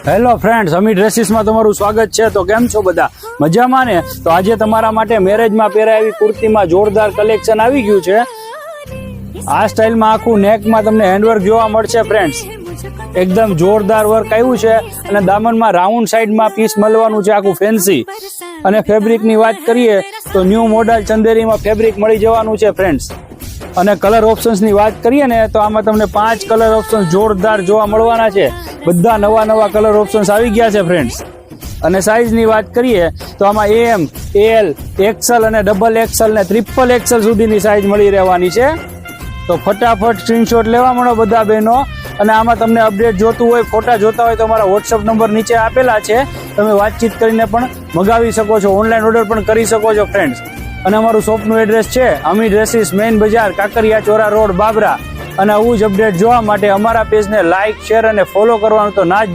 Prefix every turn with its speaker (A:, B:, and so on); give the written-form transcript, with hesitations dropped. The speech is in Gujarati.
A: હેલો ફ્રેન્ડ્સ, અમી ડ્રેસીસમાં તમારું સ્વાગત છે। તો કેમ છો બધા? મજામાં ને? તો આજે તમારા માટે મેરેજમાં પહેરાય એવી કુર્તીમાં જોરદાર કલેક્શન આવી ગયું છે। આ સ્ટાઇલમાં આખું નેકમાં તમને હેન્ડવર્ક જોવા મળશે ફ્રેન્ડ્સ, એકદમ જોરદાર વર્ક આવ્યું છે અને દામનમાં રાઉન્ડ સાઈડમાં પીસ મળવાનું છે આખું ફેન્સી। અને ફેબ્રિકની વાત કરીએ તો ન્યૂ મોડલ ચંદેરીમાં ફેબ્રિક મળી જવાનું છે ફ્રેન્ડ્સ। અને કલર ઓપ્શન્સની વાત કરીએ ને તો આમાં તમને 5 કલર ઓપ્શન જોરદાર જોવા મળવાના છે। બધા નવા કલર ઓપ્શન્સ આવી ગયા છે ફ્રેન્ડ્સ। અને સાઇઝની વાત કરીએ તો આમાં એમ, એલ, એક્સેલ અને ડબલ એક્સેલ ને ટ્રિપલ એક્સેલ સુધીની સાઇઝ મળી રહેવાની છે। તો ફટાફટ સ્ક્રીનશોટ લેવા મળો બધા બહેનો। અને આમાં તમને અપડેટ જોતું હોય, ફોટા જોતા હોય તો અમારા વોટ્સઅપ નંબર નીચે આપેલા છે, તમે વાતચીત કરીને પણ મંગાવી શકો છો, ઓનલાઈન ઓર્ડર પણ કરી શકો છો ફ્રેન્ડ્સ। અને અમારું શોપનું એડ્રેસ છે અમી ડ્રેસીસ, મેઇન બજાર, કાકરિયા ચોરા રોડ, બાબરા। અને આવું જ અપડેટ જોવા માટે અમારા પેજને લાઇક, શેર અને ફોલો કરવાનું તો ના જ ભૂલતા।